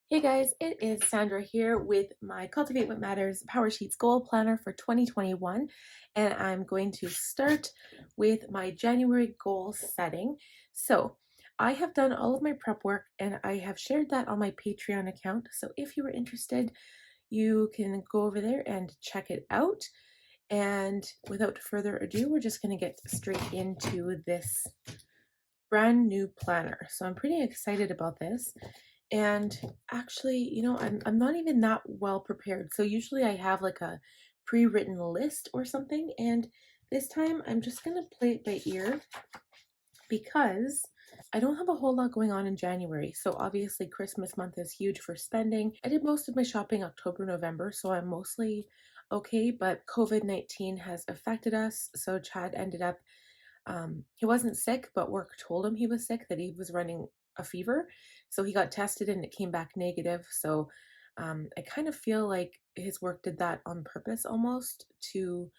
Hey guys, it is Sandra here with my Cultivate What Matters Powersheets Goal Planner for 2021, and I'm going to start with my January goal setting. So I have done all of my prep work and I have shared that on my Patreon account. So if you were interested, you can go over there and check it out. And without further ado, we're just going to get straight into this brand new planner. So I'm pretty excited about this. And actually, I'm not even that well prepared. So usually I have like a pre-written list or something. And this time I'm just going to play it by ear because I don't have a whole lot going on in January. So obviously Christmas month is huge for spending. I did most of my shopping October, November, so I'm mostly okay, but COVID-19 has affected us. So Chad ended up he wasn't sick, but work told him he was sick, that he was running a fever. So he got tested and it came back negative. So I kind of feel like his work did that on purpose almost to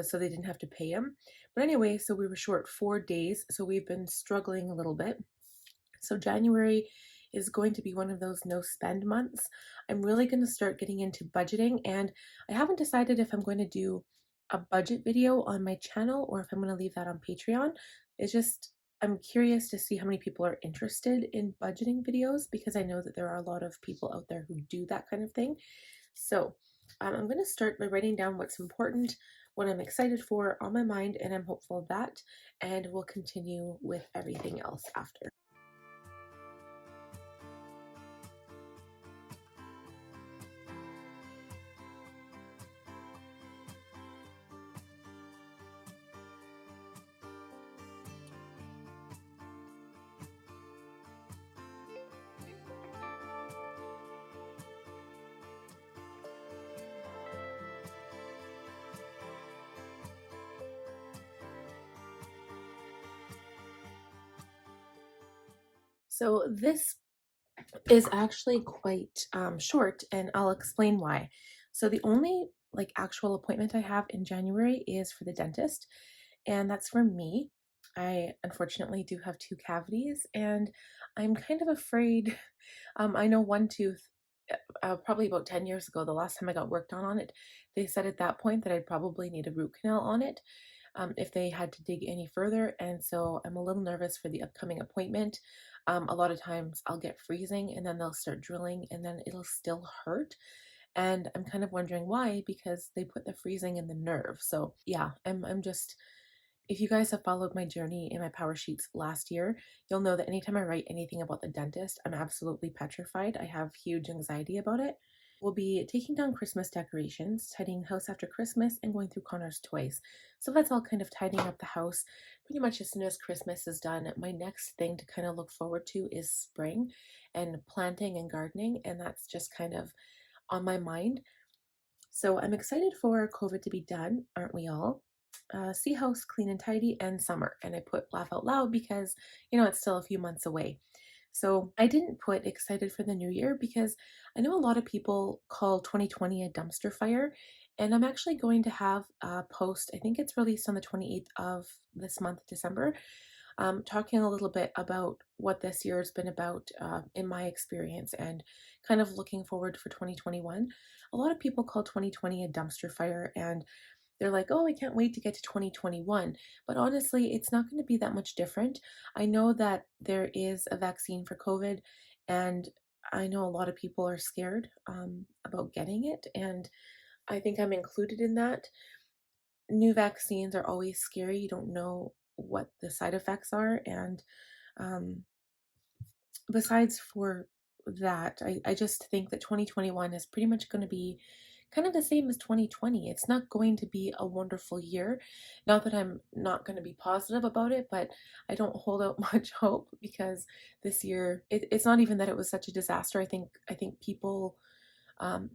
so they didn't have to pay him. But anyway, so we were short 4 days. So we've been struggling a little bit. So January is going to be one of those no spend months. I'm really going to start getting into budgeting, and I haven't decided if I'm going to do a budget video on my channel or if I'm going to leave that on Patreon. It's just I'm curious to see how many people are interested in budgeting videos because I know that there are a lot of people out there who do that kind of thing. So I'm going to start by writing down what's important, what I'm excited for on my mind, and I'm hopeful of that, and we'll continue with everything else after. So this is actually quite short, and I'll explain why. So the only like actual appointment I have in January is for the dentist, and that's for me. I unfortunately do have two cavities, and I'm kind of afraid. I know one tooth, probably about 10 years ago, the last time I got worked on it, they said at that point that I'd probably need a root canal on it if they had to dig any further. And so I'm a little nervous for the upcoming appointment. A lot of times I'll get freezing and then they'll start drilling and then it'll still hurt. And I'm kind of wondering why, because they put the freezing in the nerve. So yeah, I'm just, if you guys have followed my journey in my power sheets last year, you'll know that anytime I write anything about the dentist, I'm absolutely petrified. I have huge anxiety about it. We'll be taking down Christmas decorations, tidying the house after Christmas, and going through Connor's toys. So that's all kind of tidying up the house. Pretty much as soon as Christmas is done, my next thing to kind of look forward to is spring and planting and gardening, and that's just kind of on my mind. So I'm excited for COVID to be done, aren't we all? See house clean and tidy, and summer. And I put laugh out loud because, it's still a few months away. So I didn't put excited for the new year because I know a lot of people call 2020 a dumpster fire. And I'm actually going to have a post, I think it's released on the 28th of this month, December, talking a little bit about what this year has been about in my experience and kind of looking forward for 2021. A lot of people call 2020 a dumpster fire and they're like, oh, I can't wait to get to 2021. But honestly, it's not going to be that much different. I know that there is a vaccine for COVID, and I know a lot of people are scared about getting it. And I think I'm included in that. New vaccines are always scary. You don't know what the side effects are. And um, besides for that, I just think that 2021 is pretty much going to be kind of the same as 2020. It's not going to be a wonderful year. Not that I'm not going to be positive about it, but I don't hold out much hope because this year it's not even that it was such a disaster. I think people and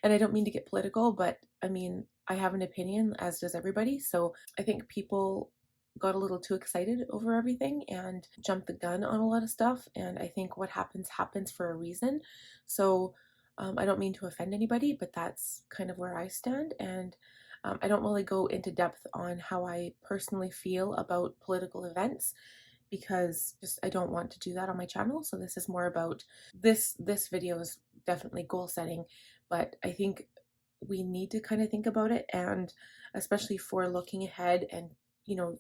I don't mean to get political, but I mean, I have an opinion, as does everybody. So I think people got a little too excited over everything and jumped the gun on a lot of stuff. And I think what happens happens for a reason. So I don't mean to offend anybody, but that's kind of where I stand. And I don't really go into depth on how I personally feel about political events because just I don't want to do that on my channel. So this is more about this video is definitely goal setting, but I think we need to kind of think about it, and especially for looking ahead and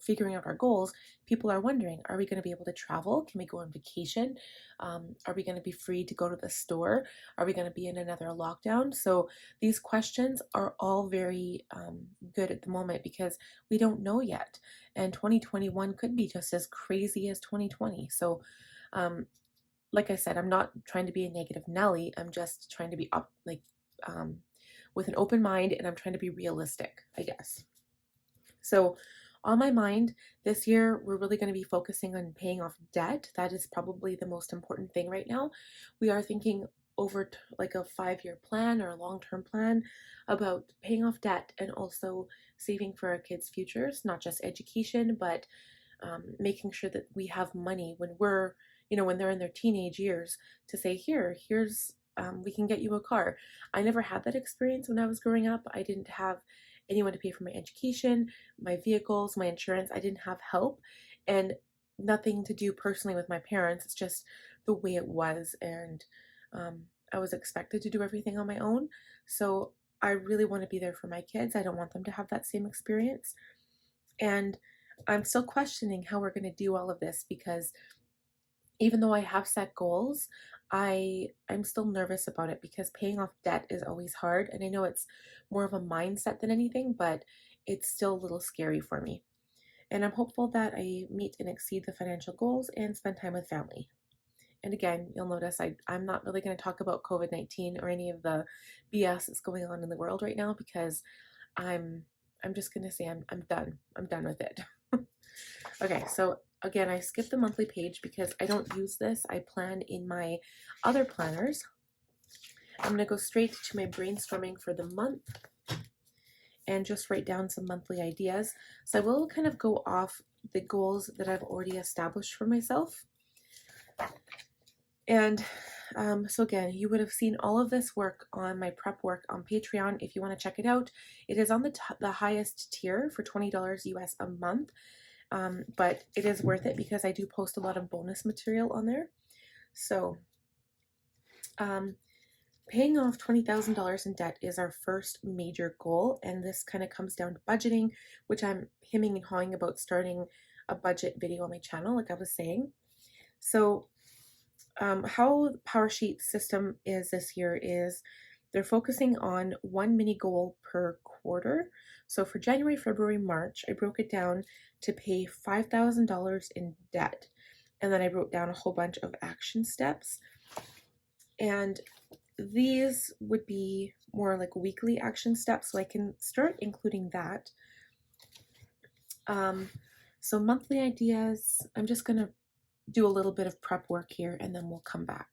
figuring out our goals. People are wondering, are we going to be able to travel? Can we go on vacation? Are we going to be free to go to the store? Are we going to be in another lockdown? So these questions are all very good at the moment because we don't know yet, and 2021 could be just as crazy as 2020. So like I said, I'm not trying to be a negative Nelly. I'm just trying to be up, um, with an open mind, and I'm trying to be realistic, I guess. So on my mind this year, we're really going to be focusing on paying off debt. That is probably the most important thing right now. We are thinking over like a 5-year plan or a long-term plan about paying off debt and also saving for our kids' futures, not just education, but making sure that we have money when we're, when they're in their teenage years, to say, here's, we can get you a car. I never had that experience when I was growing up. I didn't have anyone to pay for my education, my vehicles, my insurance. I didn't have help, and nothing to do personally with my parents. It's just the way it was. And I was expected to do everything on my own. So I really want to be there for my kids. I don't want them to have that same experience. And I'm still questioning how we're going to do all of this, because even though I have set goals, I'm still nervous about it because paying off debt is always hard, and I know it's more of a mindset than anything, but it's still a little scary for me. And I'm hopeful that I meet and exceed the financial goals and spend time with family. And again, you'll notice I'm not really going to talk about COVID-19 or any of the BS that's going on in the world right now, because I'm I'm just going to say I'm done. I'm done with it. Okay, so again, I skipped the monthly page because I don't use this. I plan in my other planners. I'm going to go straight to my brainstorming for the month and just write down some monthly ideas. So I will kind of go off the goals that I've already established for myself. And so again, you would have seen all of this work on my prep work on Patreon if you want to check it out. It is on the highest tier for $20 US a month. But it is worth it because I do post a lot of bonus material on there. So paying off $20,000 in debt is our first major goal, and this kind of comes down to budgeting, which I'm hemming and hawing about starting a budget video on my channel, like I was saying. So how the Powersheets system is this year is they're focusing on one mini goal per quarter. So for January, February, March, I broke it down to pay $5,000 in debt. And then I wrote down a whole bunch of action steps. And these would be more like weekly action steps, so I can start including that. So monthly ideas, I'm just going to do a little bit of prep work here and then we'll come back.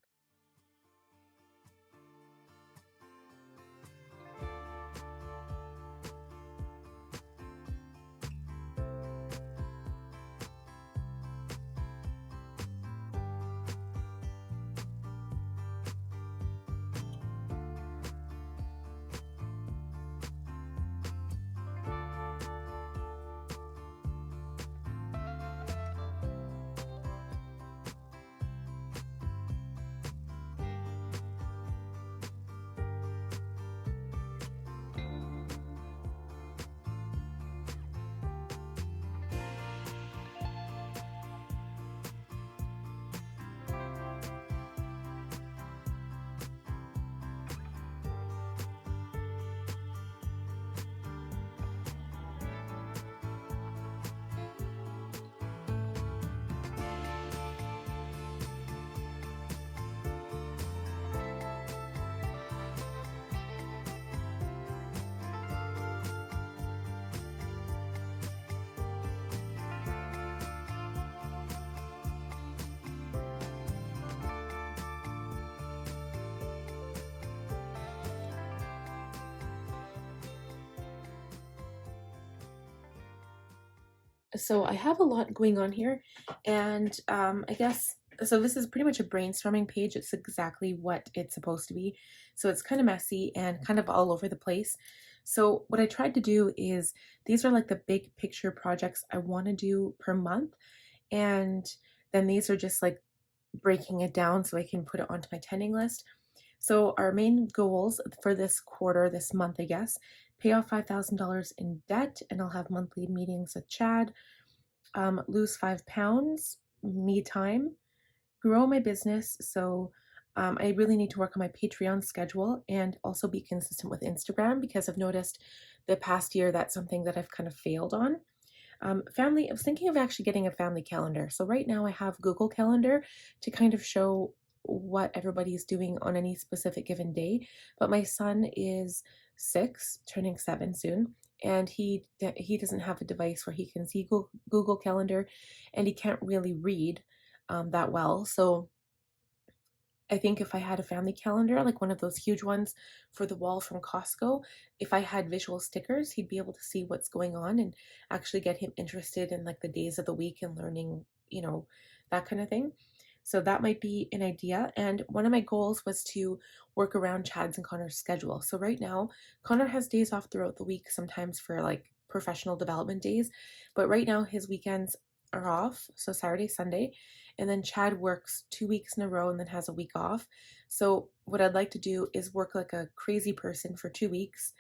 So I have a lot going on here, and I guess, so this is pretty much a brainstorming page. It's exactly what it's supposed to be. So it's kind of messy and kind of all over the place. So what I tried to do is, these are like the big picture projects I want to do per month. And then these are just like breaking it down so I can put it onto my tending list. So our main goals for this quarter, this month, I guess, pay off $5,000 in debt, and I'll have monthly meetings with Chad, lose 5 pounds, me time, grow my business. So I really need to work on my Patreon schedule and also be consistent with Instagram because I've noticed the past year that's something that I've kind of failed on. Family, I was thinking of actually getting a family calendar. So right now I have Google Calendar to kind of show what everybody's doing on any specific given day. But my son is 6, turning 7 soon, and he doesn't have a device where he can see Google Calendar, and he can't really read that well. So I think if I had a family calendar, like one of those huge ones for the wall from Costco, if I had visual stickers, he'd be able to see what's going on and actually get him interested in like the days of the week and learning, that kind of thing. So that might be an idea. And one of my goals was to work around Chad's and Connor's schedule. So right now, Connor has days off throughout the week, sometimes for like professional development days, but right now his weekends are off. So Saturday, Sunday. And then Chad works 2 weeks in a row and then has a week off. So what I'd like to do is work like a crazy person for 2 weeks,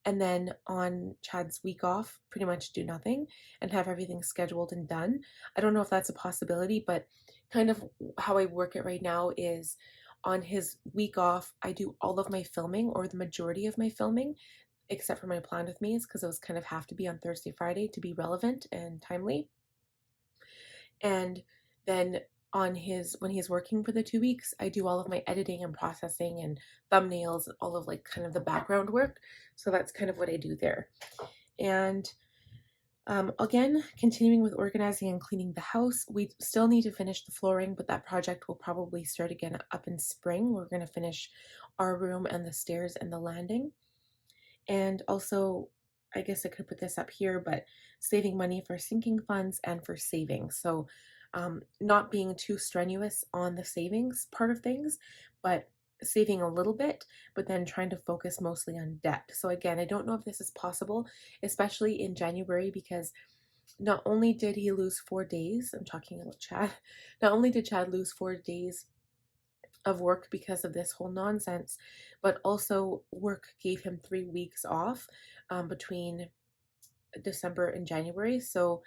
and then on Chad's week off, pretty much do nothing and have everything scheduled and done. I don't know if that's a possibility, but kind of how I work it right now is on his week off, I do all of my filming or the majority of my filming, except for my plan with me, is because those kind of have to be on Thursday, Friday to be relevant and timely. And then on his when he's working for the 2 weeks, I do all of my editing and processing and thumbnails, all of like kind of the background work. So that's kind of what I do there. And again, continuing with organizing and cleaning the house, we still need to finish the flooring, but that project will probably start again up in spring. We're going to finish our room and the stairs and the landing. And also, I guess I could put this up here, but saving money for sinking funds and for savings. So not being too strenuous on the savings part of things, but saving a little bit, but then trying to focus mostly on debt. So again, I don't know if this is possible, especially in January, because not only did he lose 4 days, I'm talking about Chad, not only did Chad lose 4 days of work because of this whole nonsense, but also work gave him 3 weeks off between December and January. So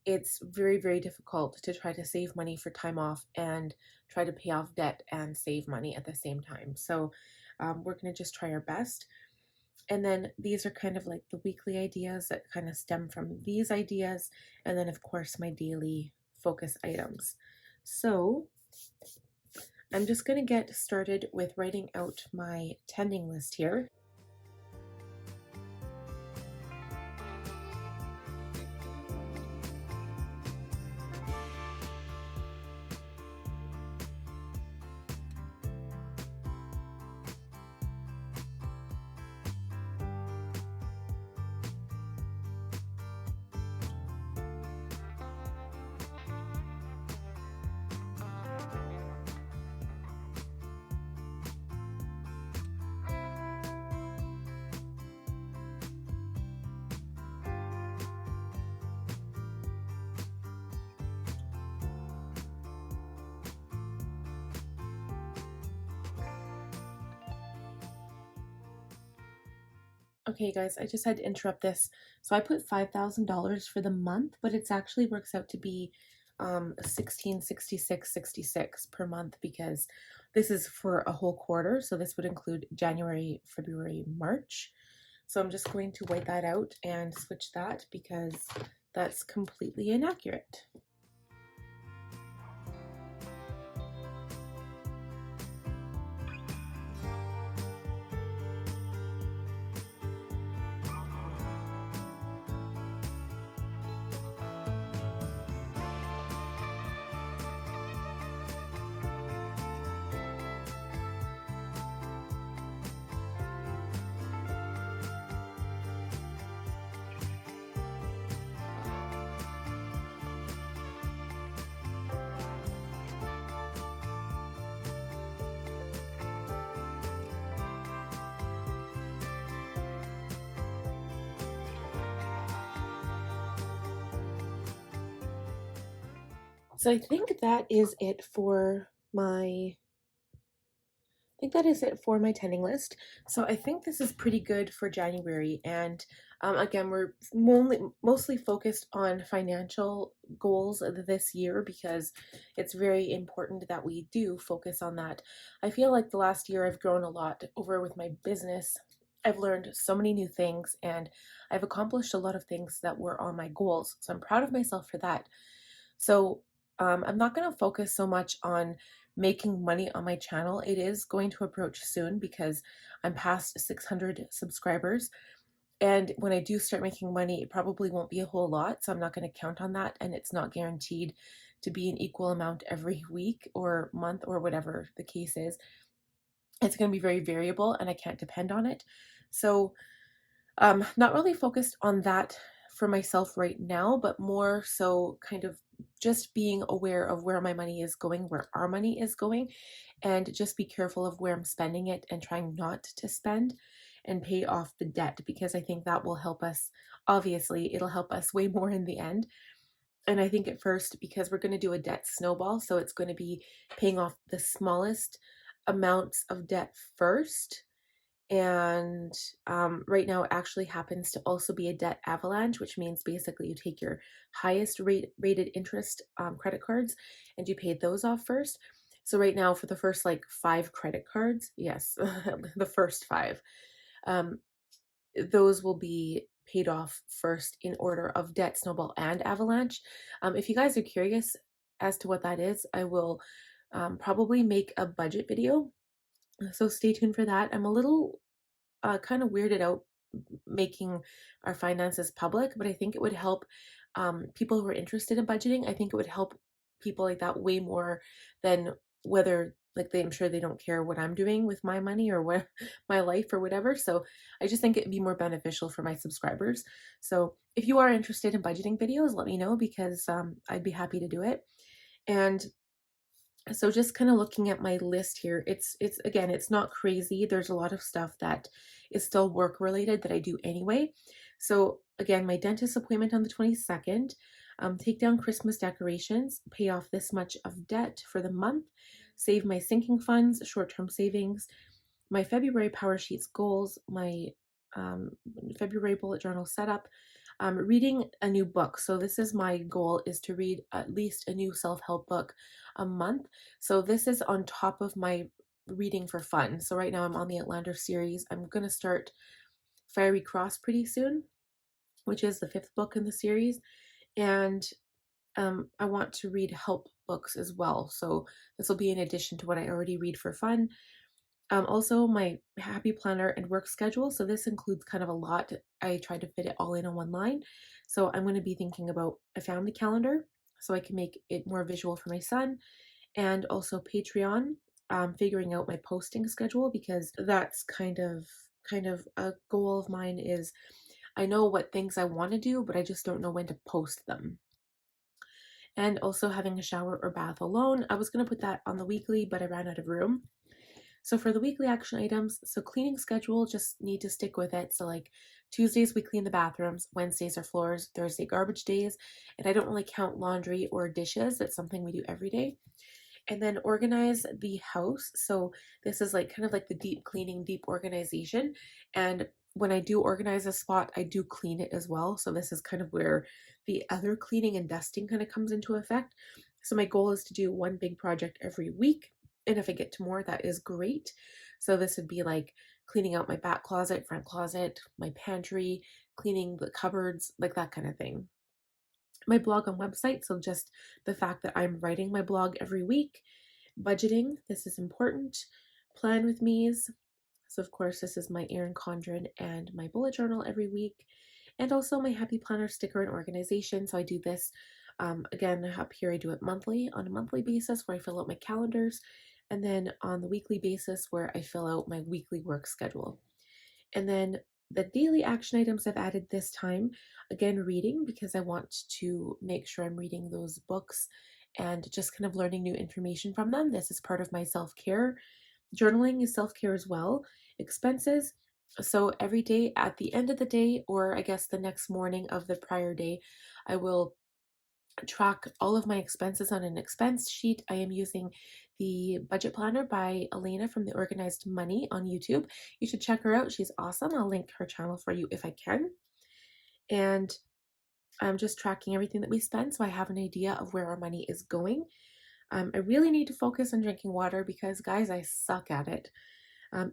it's very, very difficult to try to save money for time off and try to pay off debt and save money at the same time. So we're going to just try our best. And then these are kind of like the weekly ideas that kind of stem from these ideas. And then, of course, my daily focus items. So I'm just going to get started with writing out my tending list here. Okay, guys, I just had to interrupt this. So I put $5,000 for the month, but it's actually works out to be 1666.66 per month because this is for a whole quarter. So this would include January, February, March. So I'm just going to white that out and switch that because that's completely inaccurate. So I think that is it for my tending list. So I think this is pretty good for January. And again, we're mostly focused on financial goals this year because it's very important that we do focus on that. I feel like the last year I've grown a lot over with my business. I've learned so many new things and I've accomplished a lot of things that were on my goals. So I'm proud of myself for that. So I'm not going to focus so much on making money on my channel. It is going to approach soon because I'm past 600 subscribers. And when I do start making money, it probably won't be a whole lot. So I'm not going to count on that. And it's not guaranteed to be an equal amount every week or month or whatever the case is. It's going to be very variable and I can't depend on it. So not really focused on that for myself right now, but more so kind of just being aware of where my money is going, where our money is going, and just be careful of where I'm spending it and trying not to spend and pay off the debt because I think that will help us. Obviously, it'll help us way more in the end. And I think at first, because we're going to do a debt snowball, so it's going to be paying off the smallest amounts of debt first, and right now it actually happens to also be a debt avalanche, which means basically you take your highest rated interest credit cards and you pay those off first. So right now for the first like 5 credit cards, yes, the first 5, um, those will be paid off first in order of debt snowball and avalanche. If you guys are curious as to what that is, I will probably make a budget video, so stay tuned for that. I'm a little kind of weirded out making our finances public, but I think it would help people who are interested in budgeting. I think it would help people like that way more than whether like I'm sure they don't care what I'm doing with my money or what my life or whatever. So I just think it'd be more beneficial for my subscribers. So if you are interested in budgeting videos, let me know because I'd be happy to do it. And so just kind of looking at my list here, it's again, it's not crazy. There's a lot of stuff that is still work related that I do anyway. So again, my dentist appointment on the 22nd, take down Christmas decorations, pay off this much of debt for the month, save my sinking funds, short-term savings, my February Powersheets goals, my February bullet journal setup, reading a new book. So this is my goal, is to read at least a new self-help book a month. So this is on top of my reading for fun. So right now I'm on the Outlander series. I'm going to start Fiery Cross pretty soon, which is the 5th book in the series. And I want to read help books as well. So this will be in addition to what I already read for fun. Also my happy planner and work schedule. So this includes kind of a lot. I tried to fit it all in on one line. So I'm going to be thinking about a family calendar so I can make it more visual for my son, and also Patreon, figuring out my posting schedule because that's kind of a goal of mine. Is I know what things I want to do, but I just don't know when to post them. And also having a shower or bath alone. I was going to put that on the weekly, but I ran out of room. So for the weekly action items, so cleaning schedule, just need to stick with it. So like Tuesdays we clean the bathrooms, Wednesdays are floors, Thursday garbage days, and I don't really count laundry or dishes. That's something we do every day. And then organize the house. So this is like kind of like the deep cleaning, deep organization. And when I do organize a spot, I do clean it as well. So this is kind of where the other cleaning and dusting kind of comes into effect. So my goal is to do one big project every week. And if I get to more, that is great. So this would be like cleaning out my back closet, front closet, my pantry, cleaning the cupboards, like that kind of thing. My blog and website, so just the fact that I'm writing my blog every week. Budgeting, this is important. Plan with me's. So of course, this is my Erin Condren and my bullet journal every week. And also my Happy Planner sticker and organization. So I do this, again, up here I do it monthly, on a monthly basis where I fill out my calendars. And then on the weekly basis where I fill out my weekly work schedule. And then the daily action items I've added this time, again, reading, because I want to make sure I'm reading those books and just kind of learning new information from them. This is part of my self-care. Journaling is self-care as well. Expenses. So every day at the end of the day, or I guess the next morning of the prior day, I will track all of my expenses on an expense sheet. I am using the budget planner by Elena from the Organized Money on YouTube. You should check her out. She's awesome. I'll link her channel for you if I can. And I'm just tracking everything that we spend so I have an idea of where our money is going. I really need to focus on drinking water because, guys, I suck at it.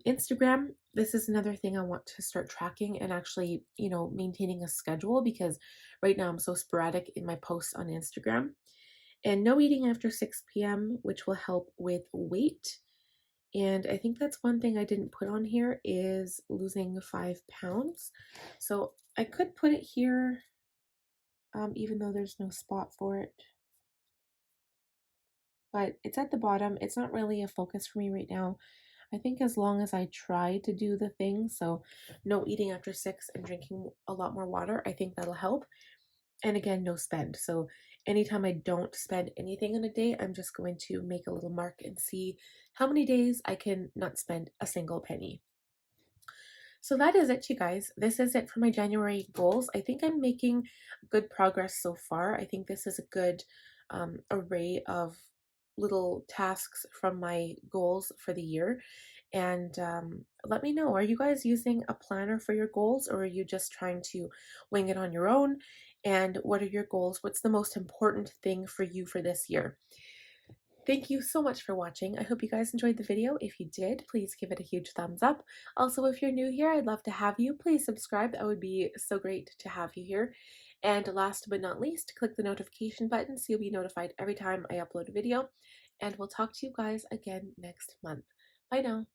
Instagram, this is another thing I want to start tracking and actually, maintaining a schedule because right now I'm so sporadic in my posts on Instagram. And no eating after 6 p.m., which will help with weight. And I think that's one thing I didn't put on here is losing 5 pounds. So I could put it here, even though there's no spot for it. But it's at the bottom. It's not really a focus for me right now. I think as long as I try to do the things, so no eating after 6 and drinking a lot more water, I think that'll help. And again, no spend. So anytime I don't spend anything in a day, I'm just going to make a little mark and see how many days I can not spend a single penny. So that is it, you guys. This is it for my January goals. I think I'm making good progress so far. I think this is a good array of little tasks from my goals for the year. And let me know, are you guys using a planner for your goals or are you just trying to wing it on your own? And what are your goals? What's the most important thing for you for this year? Thank you so much for watching. I hope you guys enjoyed the video. If you did, please give it a huge thumbs up. Also, if you're new here, I'd love to have you. Please subscribe. That would be so great to have you here. And last but not least, click the notification button so you'll be notified every time I upload a video. And we'll talk to you guys again next month. Bye now.